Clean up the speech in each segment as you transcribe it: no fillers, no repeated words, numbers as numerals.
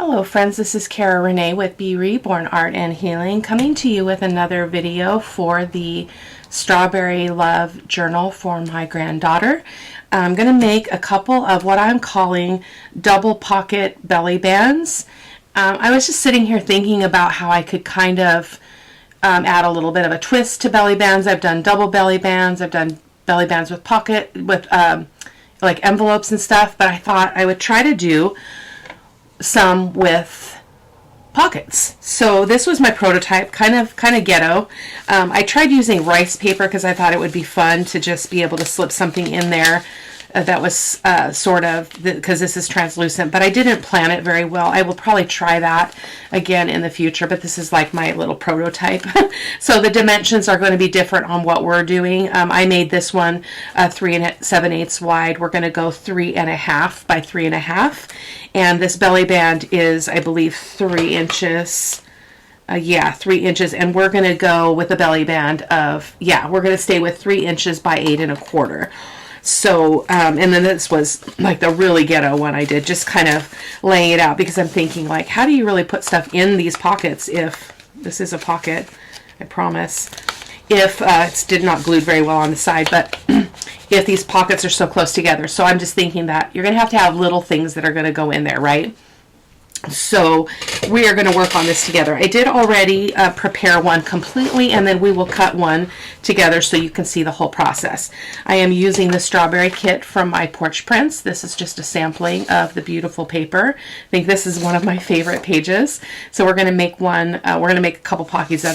Hello friends, this is Cara-Renee with B.Reborn Art and Healing, coming to you with another video for the Strawberry Love Journal for my granddaughter. I'm going to make a couple of what I'm calling double pocket belly bands. I was just sitting here thinking about how I could kind of add a little bit of a twist to belly bands. I've done double belly bands, I've done belly bands with like envelopes and stuff, but I thought I would try to do some with pockets. So this was my prototype, kind of ghetto. I tried using rice paper because I thought it would be fun to just be able to slip something in there that was sort of, because this is translucent, but I didn't plan it very well. I will probably try that again in the future, but this is like my little prototype. So the dimensions are going to be different on what we're doing. I made this one 3 7/8 wide. We're going to go 3.5 by 3.5, and this belly band is, I believe, 3 inches. 3 inches, and we're going to go with a belly band of, we're going to stay with 3 inches by 8 1/4. So, and then this was like the really ghetto one I did, just kind of laying it out, because I'm thinking, like, how do you really put stuff in these pockets if this is a pocket, I promise, if it's did not glued very well on the side, but if these pockets are so close together. So I'm just thinking that you're going to have little things that are going to go in there, right? So we are going to work on this together. I did already prepare one completely, and then we will cut one together so you can see the whole process. I am using the strawberry kit from my Porch Prints. This is just a sampling of the beautiful paper. I think this is one of my favorite pages. So we're going to make one, we're going to make a couple pockets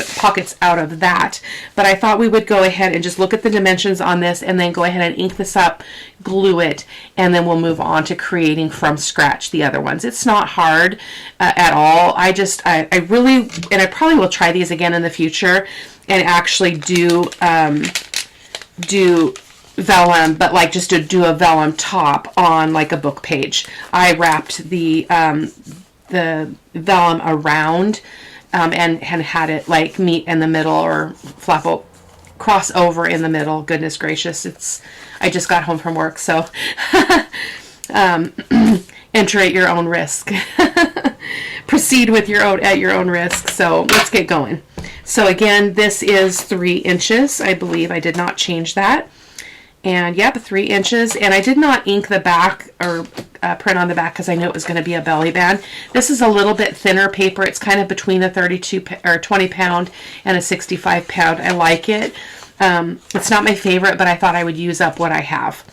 out of that. But I thought we would go ahead and just look at the dimensions on this, and then go ahead and ink this up, glue it, and then we'll move on to creating from scratch the other ones. It's not hard at all. I really, and I probably will try these again in the future and actually do vellum, but like just to do a vellum top on like a book page. I wrapped the vellum around and had it like meet in the middle, or cross over in the middle. Goodness gracious, I just got home from work, so enter at your own risk. Proceed with at your own risk. So let's get going. So again, this is 3 inches. I believe I did not change that. And yep, 3 inches. And I did not ink the back or print on the back because I knew it was going to be a belly band. This is a little bit thinner paper. It's kind of between a 32 or 20 pound and a 65 pound. I like it. It's not my favorite, but I thought I would use up what I have.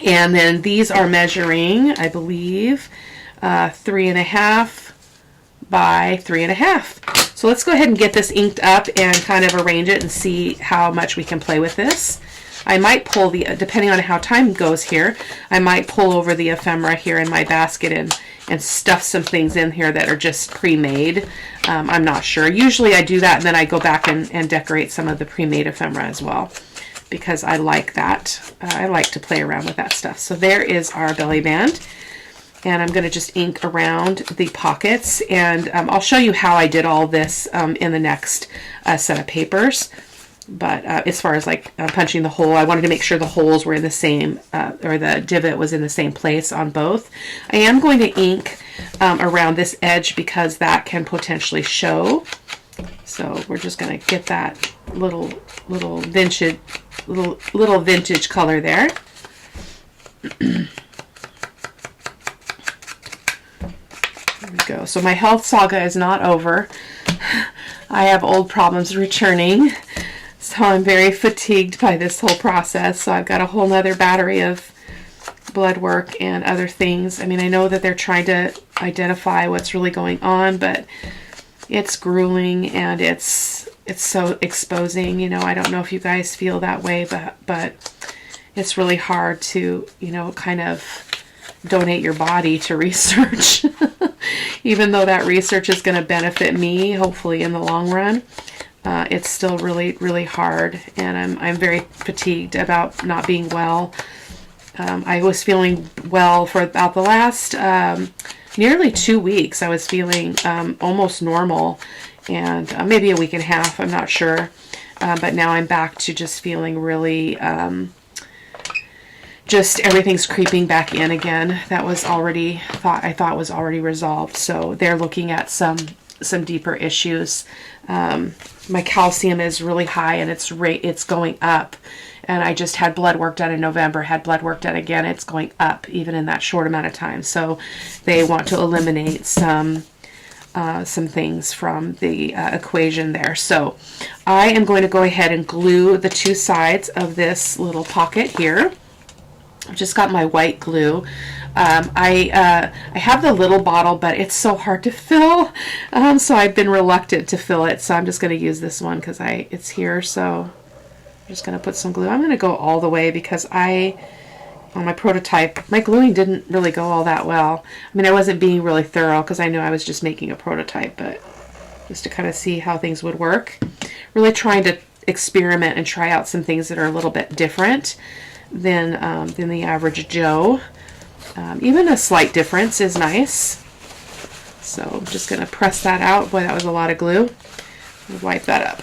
And then these are measuring, I believe, 3.5 by 3.5. So let's go ahead and get this inked up and kind of arrange it and see how much we can play with this. I might pull depending on how time goes here, I might pull over the ephemera here in my basket and stuff some things in here that are just pre-made. I'm not sure. Usually I do that, and then I go back and decorate some of the pre-made ephemera as well, because I like that. I like to play around with that stuff. So there is our belly band. And I'm going to just ink around the pockets, and I'll show you how I did all this in the next set of papers. But as far as like punching the hole, I wanted to make sure the holes were in the same, or the divot was in the same place on both. I am going to ink around this edge because that can potentially show. So we're just going to get that little vintage color there. There we go. So my health saga is not over. I have old problems returning, so I'm very fatigued by this whole process. So I've got a whole nother battery of blood work and other things. I mean, I know that they're trying to identify what's really going on, but it's grueling and it's so exposing. You know, I don't know if you guys feel that way, but it's really hard to, you know, kind of donate your body to research. Even though that research is going to benefit me, hopefully in the long run, it's still really, really hard, and I'm very fatigued about not being well. I was feeling well for about the last nearly 2 weeks. I was feeling almost normal, and maybe a week and a half, I'm not sure. But now I'm back to just feeling really just everything's creeping back in again. That was already I thought was already resolved. So they're looking at some deeper issues. My calcium is really high and it's going up. And I just had blood work done in November, had blood work done again. It's going up even in that short amount of time. So they want to eliminate some things from the equation there. So I am going to go ahead and glue the two sides of this little pocket here. I've just got my white glue. I have the little bottle, but it's so hard to fill, so I've been reluctant to fill it. So I'm just going to use this one because it's here. So I'm just going to put some glue. I'm going to go all the way because on my prototype, my gluing didn't really go all that well. I mean, I wasn't being really thorough because I knew I was just making a prototype, but just to kind of see how things would work. Really trying to experiment and try out some things that are a little bit different than the average Joe. Even a slight difference is nice. So I'm just going to press that out. Boy, that was a lot of glue. Wipe that up.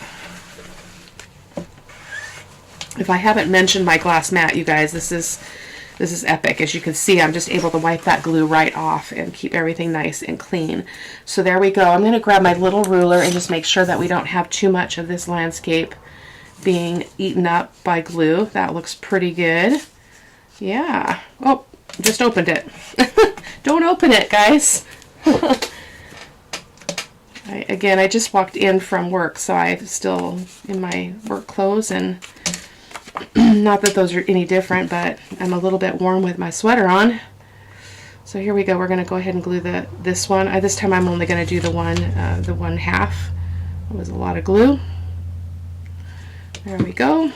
If I haven't mentioned my glass mat, you guys, this is epic. As you can see, I'm just able to wipe that glue right off and keep everything nice and clean. So there we go. I'm going to grab my little ruler and just make sure that we don't have too much of this landscape being eaten up by glue. That looks pretty good. Yeah. Oh, just opened it. Don't open it, guys. Again, I just walked in from work, so I'm still in my work clothes, and not that those are any different, but I'm a little bit warm with my sweater on. So here we go. We're going to go ahead and glue this one. This time I'm only going to do the one half. That was a lot of glue. There we go.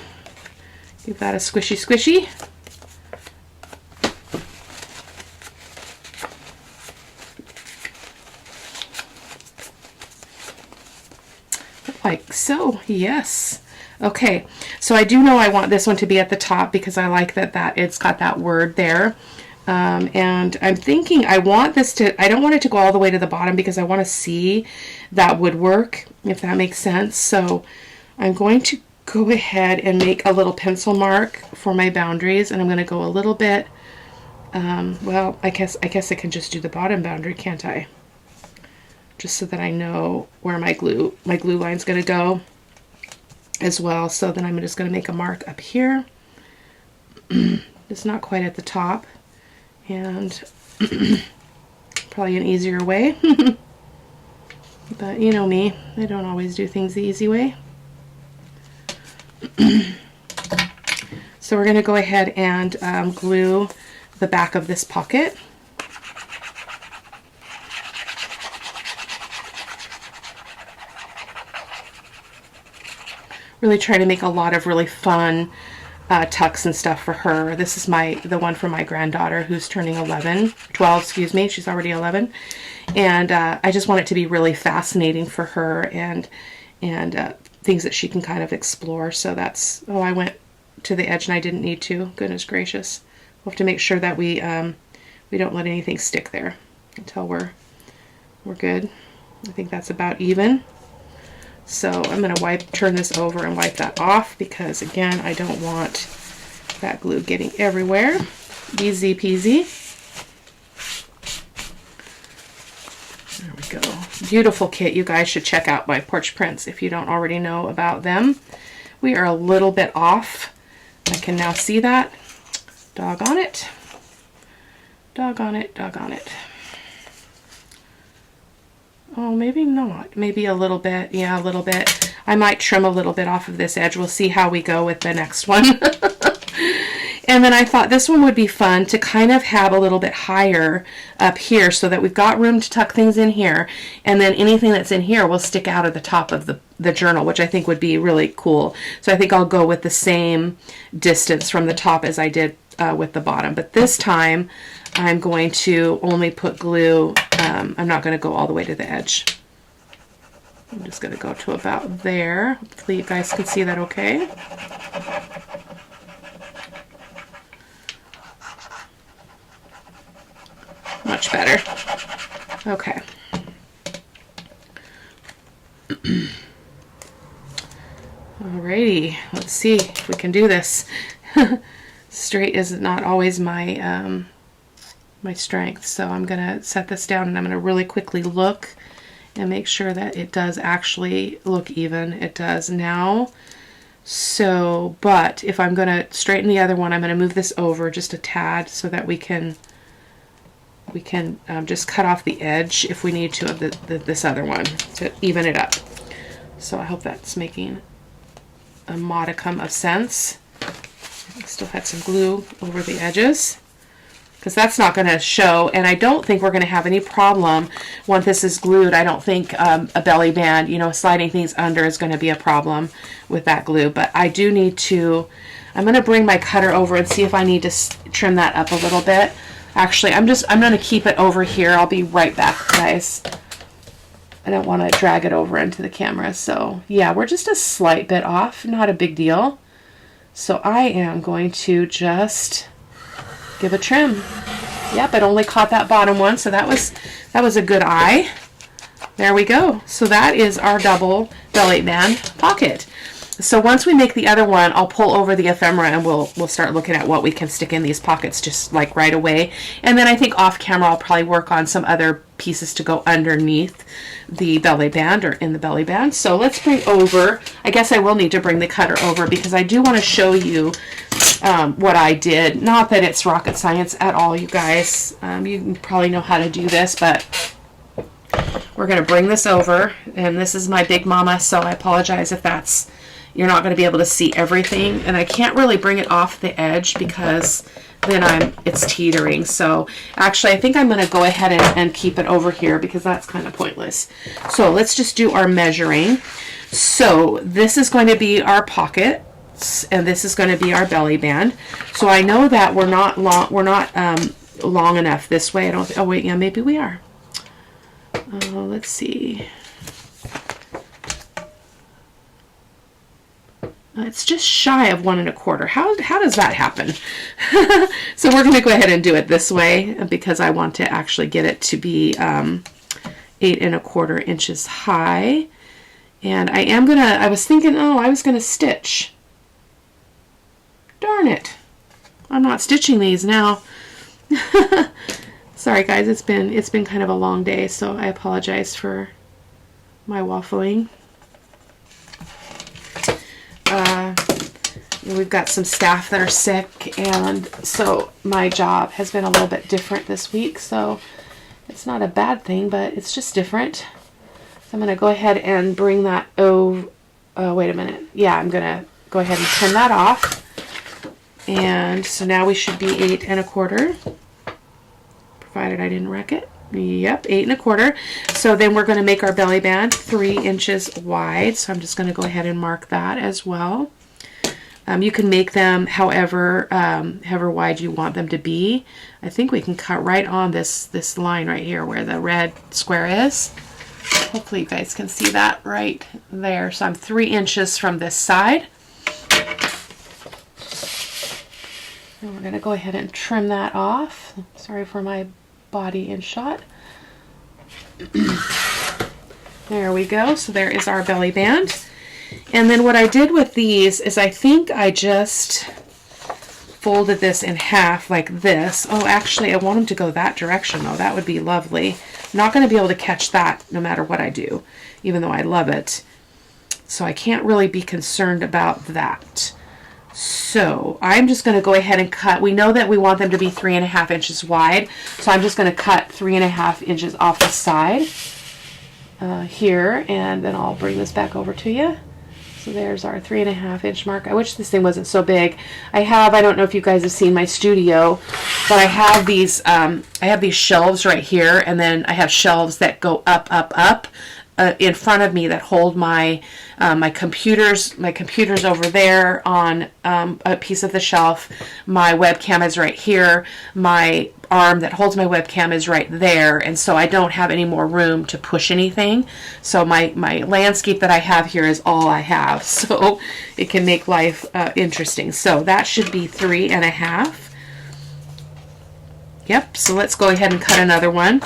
Give that a squishy squishy. Like so, yes. Okay, so I do know I want this one to be at the top because I like that it's got that word there. And I'm thinking I don't want it to go all the way to the bottom because I want to see that woodwork, if that makes sense. So I'm going to go ahead and make a little pencil mark for my boundaries, and I'm going to go a little bit, well, I guess I can just do the bottom boundary, can't I? Just so that I know where my glue line's going to go as well. So then I'm just going to make a mark up here. It's not quite at the top, and probably an easier way. But you know me, I don't always do things the easy way. So we're going to go ahead and glue the back of this pocket. Really try to make a lot of really fun tucks and stuff for her. This is the one for my granddaughter who's turning 12, excuse me. She's already 11. And I just want it to be really fascinating for her and things that she can kind of explore. So that's, oh, I went to the edge and I didn't need to. Goodness gracious. We'll have to make sure that we don't let anything stick there until we're good. I think that's about even. So I'm going to turn this over and wipe that off because, again, I don't want that glue getting everywhere. Easy peasy. There we go. Beautiful kit. You guys should check out my Porch Prints if you don't already know about them. We are a little bit off. I can now see that. Doggone it. Doggone it. Doggone it. Oh, maybe not. Maybe a little bit. Yeah, a little bit. I might trim a little bit off of this edge. We'll see how we go with the next one. And then I thought this one would be fun to kind of have a little bit higher up here so that we've got room to tuck things in here. And then anything that's in here will stick out of the top of the journal, which I think would be really cool. So I think I'll go with the same distance from the top as I did with the bottom. But this time I'm going to only put glue. I'm not going to go all the way to the edge. I'm just going to go to about there. Hopefully you guys can see that okay. Much better. Okay. Alrighty, let's see if we can do this. Straight is not always my my strength, so I'm gonna set this down and I'm gonna really quickly look and make sure that it does actually look even. It does now. So, but if I'm gonna straighten the other one, I'm gonna move this over just a tad so that we can just cut off the edge if we need to of this other one to even it up. So I hope that's making a modicum of sense. I still had some glue over the edges because that's not going to show, and I don't think we're going to have any problem once this is glued. I don't think a belly band, you know, sliding things under is going to be a problem with that glue, but I do need to, I'm going to bring my cutter over and see if I need to trim that up a little bit. Actually, I'm going to keep it over here. I'll be right back, guys. I don't want to drag it over into the camera. So yeah, we're just a slight bit off, not a big deal. So I am going to just give a trim. Yep, it only caught that bottom one, so that was a good eye. There we go. So that is our double belly band pocket. So once we make the other one, I'll pull over the ephemera and we'll start looking at what we can stick in these pockets just like right away. And then I think off camera I'll probably work on some other pieces to go underneath the belly band or in the belly band. So let's bring over, I guess I will need to bring the cutter over because I do want to show you what I did. Not that it's rocket science at all, you guys. You probably know how to do this, but we're going to bring this over, and this is my big mama, so I apologize if that's, you're not going to be able to see everything, and I can't really bring it off the edge because then it's teetering. So actually I think I'm going to go ahead and keep it over here because that's kind of pointless. So let's just do our measuring. So this is going to be our pockets and this is going to be our belly band. So I know that we're not long enough this way. I don't oh wait, yeah, maybe we are. Let's see. It's just shy of 1 1/4. How does that happen? So we're going to go ahead and do it this way because I want to actually get it to be 8 1/4 inches high. And I was thinking, oh, I was going to stitch. Darn it. I'm not stitching these now. Sorry guys, it's been kind of a long day, so I apologize for my waffling. We've got some staff that are sick, and so my job has been a little bit different this week, so it's not a bad thing, but it's just different. So I'm going to go ahead and bring that over. Oh, wait a minute. Yeah, I'm going to go ahead and trim that off. And so now we should be 8 1/4, provided I didn't wreck it. Yep, 8 1/4. So then we're going to make our belly band 3 inches wide. So I'm just going to go ahead and mark that as well. You can make them however wide you want them to be. I think we can cut right on this line right here where the red square is. Hopefully you guys can see that right there. So I'm 3 inches from this side. And we're going to go ahead and trim that off. Sorry for my body in shot. There we go. So there is our belly band. And then what I did with these is I think I just folded this in half like this. Oh, actually I want them to go that direction though. That would be lovely. I'm not going to be able to catch that no matter what I do, even though I love it. So I can't really be concerned about that. So I'm just going to go ahead and cut. We know that we want them to be 3 1/2 inches wide. So I'm just going to cut 3 1/2 inches off the side here. And then I'll bring this back over to you. So there's our 3 1/2 inch mark. I wish this thing wasn't so big. I don't know if you guys have seen my studio, but I have these shelves right here, and then I have shelves that go up in front of me that hold my my computers over there on a piece of the shelf. My webcam is right here. My arm that holds my webcam is right there, and so I don't have any more room to push anything. So my landscape that I have here is all I have, so it can make life interesting. So that should be 3 1/2. Yep, so let's go ahead and cut another one.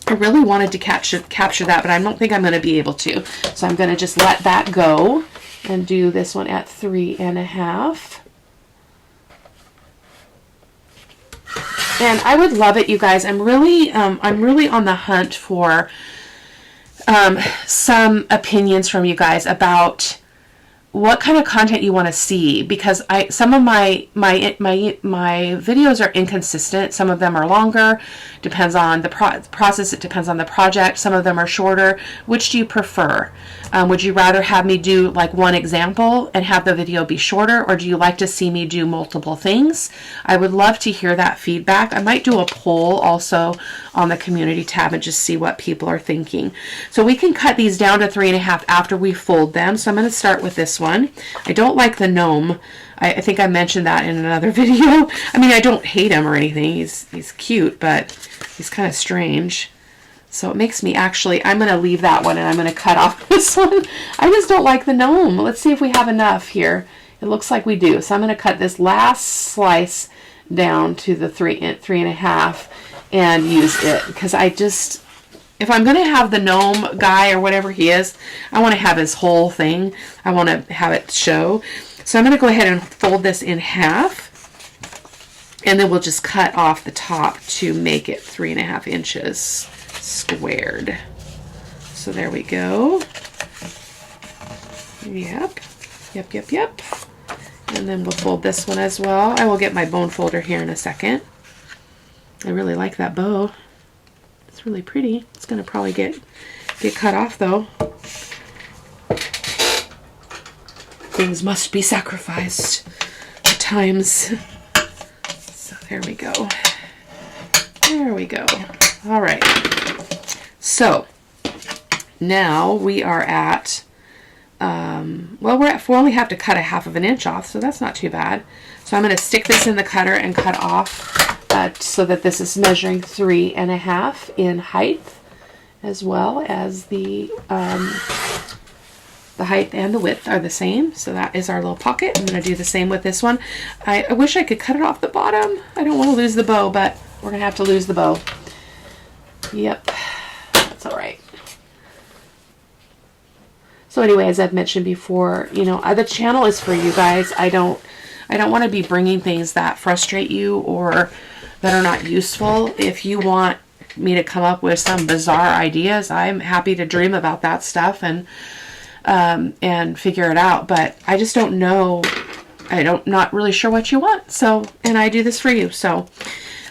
I really wanted to capture that, but I don't think I'm going to be able to. So I'm going to just let that go and do this one at 3 1/2. And I would love it, you guys. I'm really on the hunt for some opinions from you guys about what kind of content you want to see, because some of my videos are inconsistent. Some of them are longer, depends on the process, it depends on the project. Some of them are shorter. Which do you prefer? Would you rather have me do like one example and have the video be shorter, or do you like to see me do multiple things? I would love to hear that feedback. I might do a poll also on the community tab and just see what people are thinking. So we can cut these down to 3.5 after we fold them. So I'm going to start with this one. I don't like the gnome. I think I mentioned that in another video. I mean, I don't hate him or anything. He's cute, but he's kind of strange. So it makes me actually, I'm going to leave that one and I'm going to cut off this one. I just don't like the gnome. Let's see if we have enough here. It looks like we do. So I'm going to cut this last slice down to the 3.5 and use it, because I just, if I'm going to have the gnome guy or whatever he is, I want to have his whole thing. I want to have it show. So I'm going to go ahead and fold this in half, and then we'll just cut off the top to make it 3.5 inches squared. So there we go. Yep. And then we'll fold this one as well. I will get my bone folder here in a second. I really like that bow. It's really pretty. It's going to probably get cut off though. Things must be sacrificed at times. So there we go. There we go. All right. So now we are at, well, we only have to cut 1/2 inch off, so that's not too bad. So I'm going to stick this in the cutter and cut off so that this is measuring 3.5 in height, as well as the height and the width are the same. So that is our little pocket. I'm going to do the same with this one. I wish I could cut it off the bottom. I don't want to lose the bow, but we're going to have to lose the bow. Yep, that's all right. So anyway, as I've mentioned before, you know, the channel is for you guys. I don't want to be bringing things that frustrate you or that are not useful. If you want me to come up with some bizarre ideas, I'm happy to dream about that stuff and figure it out. But I just don't know. Not really sure what you want. So, and I do this for you. So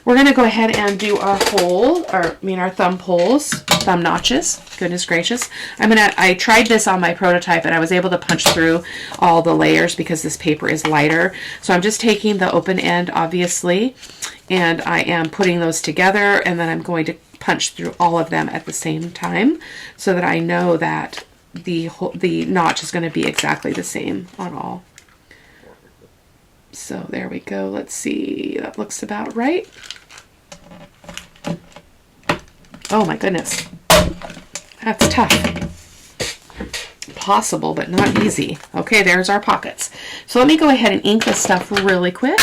we're going to go ahead and do our our thumb holes, thumb notches. Goodness gracious. I tried this on my prototype and I was able to punch through all the layers because this paper is lighter. So I'm just taking the open end, obviously, and I am putting those together, and then I'm going to punch through all of them at the same time so that I know that the notch is going to be exactly the same on all. So there we go. Let's see. That looks about right. Oh my goodness. That's tough. Possible, but not easy. Okay, there's our pockets. So let me go ahead and ink this stuff really quick.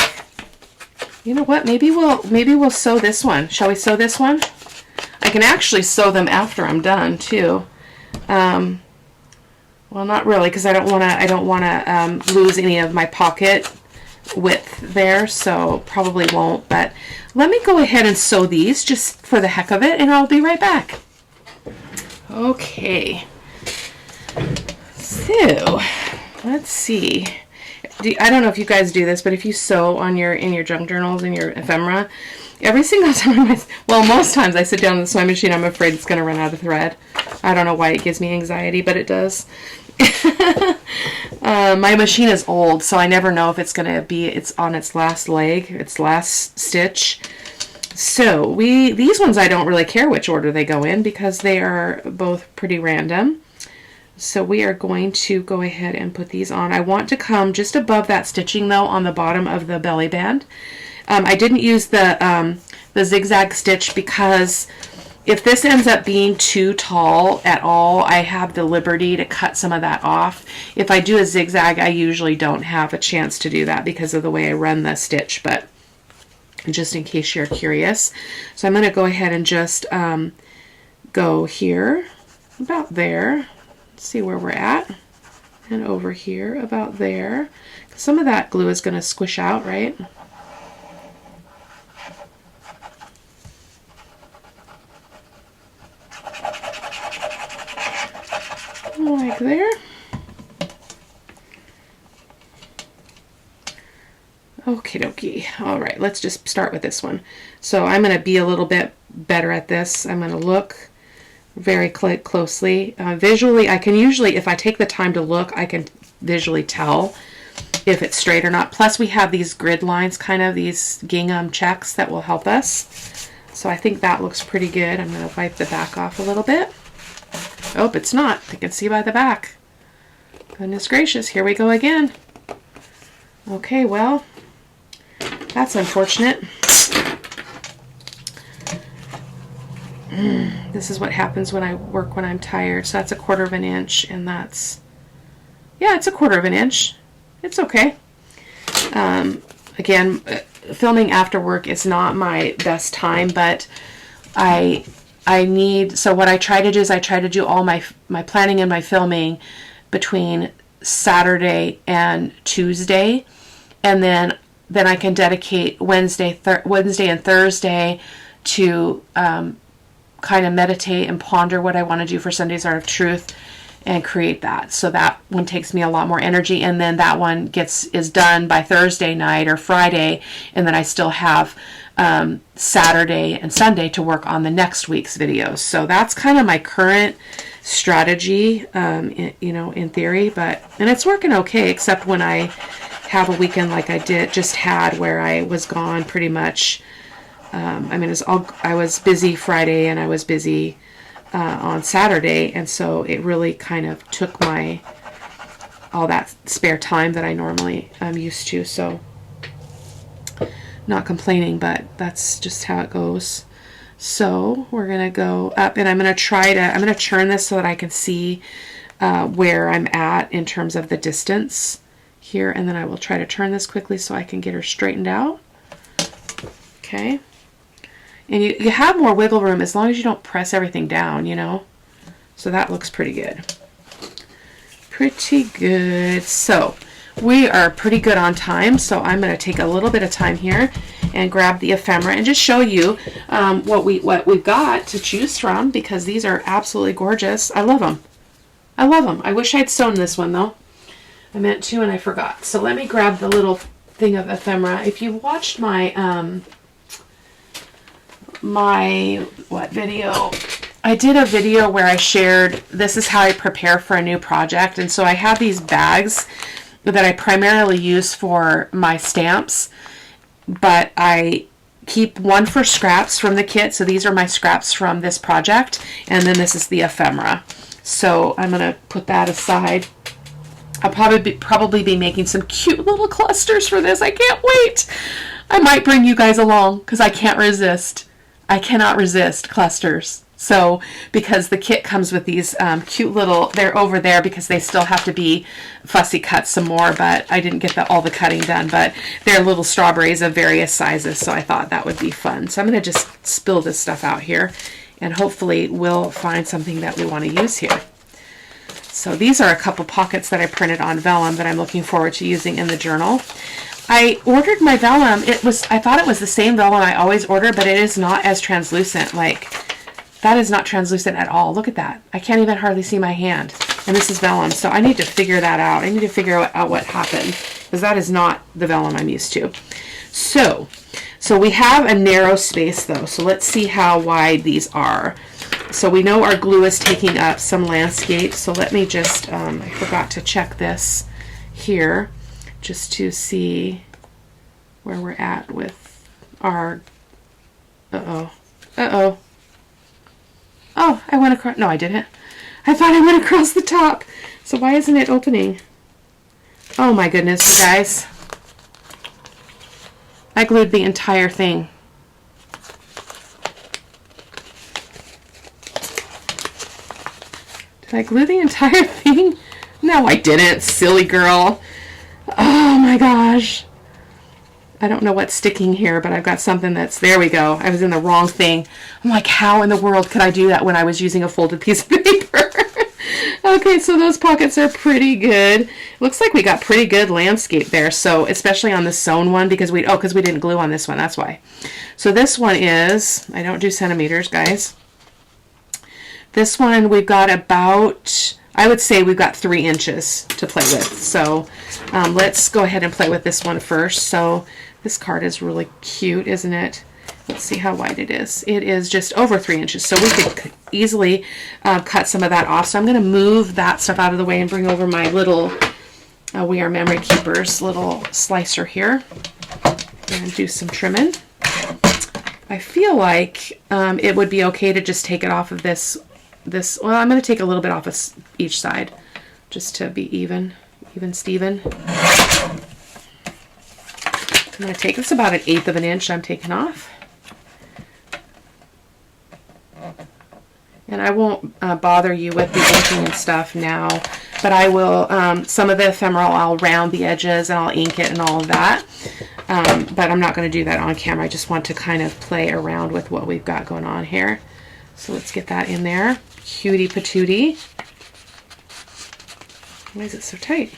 You know what? Maybe we'll sew this one. Shall we sew this one? I can actually sew them after I'm done too. Well, not really, because I don't want to lose any of my pocket width there, so probably won't. But let me go ahead and sew these just for the heck of it, and I'll be right back. Okay, so let's see. I don't know if you guys do this, but if you sew on in your junk journals, in your ephemera, every single time most times I sit down in the sewing machine, I'm afraid it's going to run out of thread. I don't know why it gives me anxiety, but it does. My machine is old, so I never know if it's on its last leg, its last stitch. So these ones I don't really care which order they go in because they are both pretty random. So we are going to go ahead and put these on. I want to come just above that stitching though on the bottom of the belly band. I didn't use the zigzag stitch because if this ends up being too tall at all, I have the liberty to cut some of that off. If I do a zigzag, I usually don't have a chance to do that because of the way I run the stitch, but just in case you're curious. So I'm going to go ahead and just go here, about there. Let's see where we're at. And over here, about there. Some of that glue is going to squish out, right? like there. Okie dokie. All right, let's just start with this one. So I'm going to be a little bit better at this. I'm going to look very closely. Visually, I can usually, if I take the time to look, I can visually tell if it's straight or not. Plus we have these grid lines, kind of these gingham checks that will help us. So I think that looks pretty good. I'm going to wipe the back off a little bit. Oh, it's not. I can see by the back. Goodness gracious, here we go again. Okay, well, that's unfortunate. This is what happens when I work when I'm tired. So that's 1/4 inch, and that's, yeah, it's 1/4 inch. It's okay. Again, filming after work is not my best time, but I need, so what I try to do is I try to do all my planning and my filming between Saturday and Tuesday, and then I can dedicate Wednesday and Thursday to kind of meditate and ponder what I want to do for Sunday's Art of Truth and create that. So that one takes me a lot more energy, and then that one is done by Thursday night or Friday, and then I still have Saturday and Sunday to work on the next week's videos. So that's kind of my current strategy, in theory, and it's working okay, except when I have a weekend like I just had, where I was gone pretty much. I was busy Friday and I was busy on Saturday, and so it really kind of took all that spare time that I normally am used to. So not complaining, but that's just how it goes. So we're gonna go up, and I'm gonna turn this so that I can see where I'm at in terms of the distance here, and then I will try to turn this quickly so I can get her straightened out. Okay. And you have more wiggle room as long as you don't press everything down, So that looks pretty good. Pretty good. So we are pretty good on time, so I'm going to take a little bit of time here and grab the ephemera and just show you what we've got to choose from, because these are absolutely gorgeous. I love them. I love them. I wish I'd sewn this one, though. I meant to, and I forgot. So let me grab the little thing of ephemera. If you watched my video? I did a video where I shared, this is how I prepare for a new project. And so I have these bags that I primarily use for my stamps, but I keep one for scraps from the kit. So these are my scraps from this project, and then this is the ephemera. So I'm going to put that aside. I'll probably be making some cute little clusters for this. I can't wait. I might bring you guys along because I can't resist. I cannot resist clusters. So, because the kit comes with these cute little, they're over there because they still have to be fussy cut some more, but I didn't get all the cutting done, but they're little strawberries of various sizes, so I thought that would be fun. So I'm going to just spill this stuff out here, and hopefully we'll find something that we want to use here. So these are a couple pockets that I printed on vellum that I'm looking forward to using in the journal. I ordered my vellum. I thought it was the same vellum I always order, but it is not as translucent. Like, that is not translucent at all. Look at that. I can't even hardly see my hand. And this is vellum, so I need to figure that out. I need to figure out what happened, because that is not the vellum I'm used to. So we have a narrow space, though, so let's see how wide these are. So we know our glue is taking up some landscape, so let me just, I forgot to check this here, just to see where we're at with our, oh, I went across, no I didn't. I thought I went across the top. So why isn't it opening? Oh my goodness, you guys. I glued the entire thing. Did I glue the entire thing? No, I didn't, silly girl. Oh my gosh. I don't know what's sticking here, but I've got something that's, there we go. I was in the wrong thing. I'm like, how in the world could I do that when I was using a folded piece of paper? Okay, so those pockets are pretty good. Looks like we got pretty good landscape there, so especially on the sewn one, because we didn't glue on this one, that's why. So this one is, I don't do centimeters, guys. This one we've got about I would say we've got 3 inches to play with. So let's go ahead and play with this one first. So this card is really cute, isn't it? Let's see how wide it is. It is just over 3 inches. So we could easily cut some of that off. So I'm going to move that stuff out of the way and bring over my little We Are Memory Keepers little slicer here and do some trimming. I feel like it would be okay to just take it off of this. Well, I'm going to take a little bit off of each side just to be even Steven. I'm going to take this about 1/8 of an inch I'm taking off. And I won't bother you with the inking and stuff now, but I will, some of the ephemeral, I'll round the edges and I'll ink it and all of that. But I'm not going to do that on camera. I just want to kind of play around with what we've got going on here. So let's get that in there. Cutie patootie. Why is it so tight?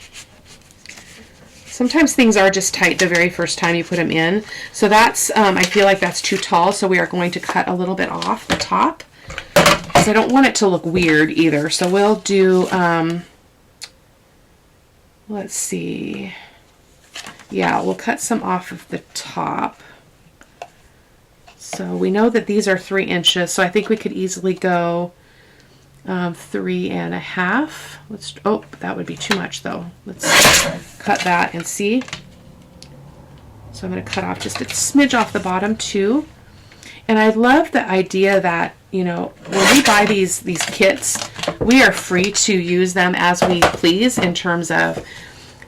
Sometimes things are just tight the very first time you put them in. So that's, I feel like that's too tall, so we are going to cut a little bit off the top, because I don't want it to look weird either. So we'll do, let's see. Yeah, we'll cut some off of the top. So we know that these are 3 inches, so I think we could easily go 3.5. Let's, oh, that would be too much though. Let's cut that and see. So I'm going to cut off just a smidge off the bottom too. And I love the idea that, you know, when we buy these kits, we are free to use them as we please, in terms of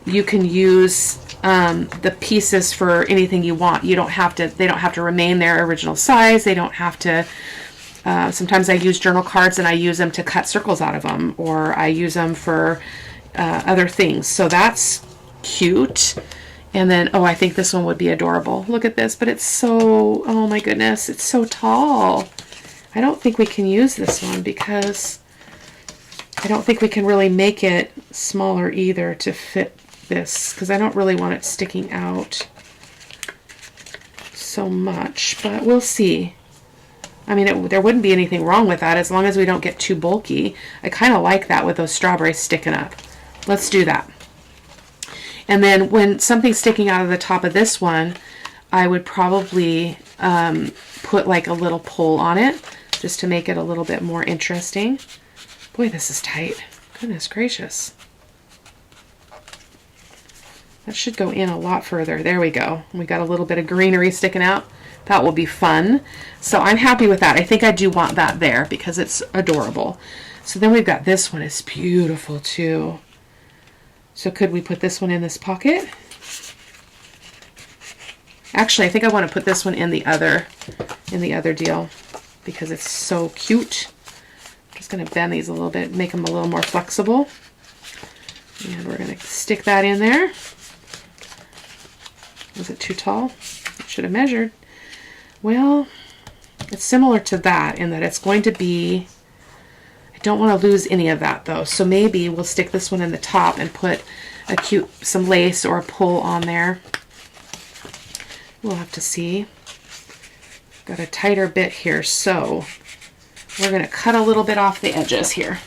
you can use the pieces for anything you want. You don't have to, they don't have to remain their original size. They don't have to, sometimes I use journal cards and I use them to cut circles out of them, or I use them for other things. So that's cute. And then, oh, I think this one would be adorable. Look at this, but it's so, oh my goodness, it's so tall. I don't think we can use this one because I don't think we can really make it smaller either to fit this, because I don't really want it sticking out so much, but we'll see. I mean, there wouldn't be anything wrong with that as long as we don't get too bulky. I kind of like that with those strawberries sticking up. Let's do that. And then when something's sticking out of the top of this one, I would probably put like a little pull on it just to make it a little bit more interesting. Boy, this is tight. Goodness gracious. That should go in a lot further. There we go. We got a little bit of greenery sticking out. That will be fun. So I'm happy with that. I think I do want that there because it's adorable. So then we've got this one. It's beautiful too. So could we put this one in this pocket? Actually, I think I want to put this one in the other deal because it's so cute. I'm just going to bend these a little bit, make them a little more flexible. And we're going to stick that in there. Was it too tall? I should have measured. Well, it's similar to that in that it's going to be, I don't want to lose any of that though. So maybe we'll stick this one in the top and put a cute, some lace or a pull on there. We'll have to see. Got a tighter bit here, so we're going to cut a little bit off the edges here.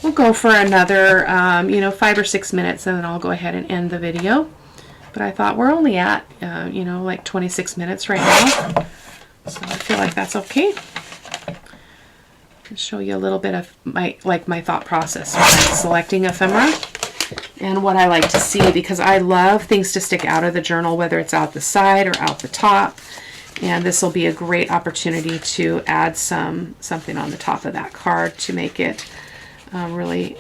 We'll go for another, 5 or 6 minutes, and then I'll go ahead and end the video. But I thought we're only at, like 26 minutes right now, so I feel like that's okay. I'll show you a little bit of my thought process when I'm selecting ephemera and what I like to see, because I love things to stick out of the journal, whether it's out the side or out the top. And this will be a great opportunity to add something on the top of that card to make it really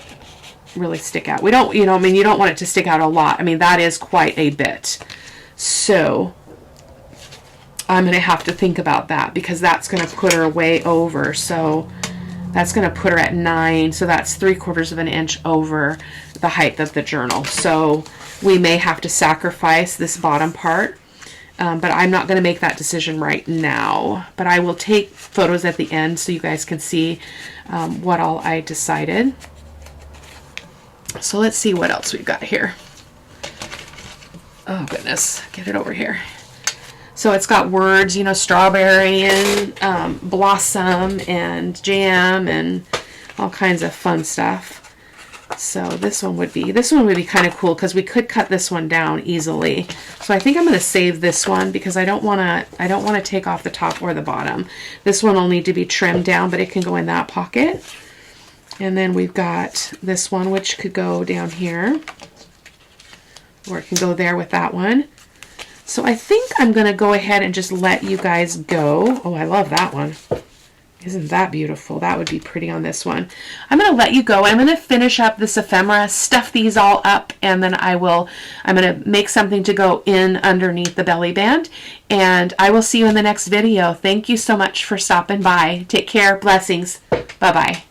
stick out. We don't, you don't want it to stick out a lot. I mean, that is quite a bit. So I'm going to have to think about that because that's going to put her way over. So that's going to put her at 9. So that's 3/4 of an inch over the height of the journal. So we may have to sacrifice this bottom part. But I'm not going to make that decision right now. But I will take photos at the end so you guys can see what all I decided. So let's see what else we've got here. Oh goodness, get it over here. So it's got words, you know, strawberry and blossom and jam and all kinds of fun stuff. So this one would be kind of cool because we could cut this one down easily. So I think I'm going to save this one because I don't want to take off the top or the bottom. This one will need to be trimmed down, but it can go in that pocket. And then we've got this one, which could go down here, or it can go there with that one. So I think I'm going to go ahead and just let you guys go. Oh, I love that one. Isn't that beautiful? That would be pretty on this one. I'm going to let you go. I'm going to finish up this ephemera, stuff these all up, and then I'm going to make something to go in underneath the belly band. And I will see you in the next video. Thank you so much for stopping by. Take care. Blessings. Bye-bye.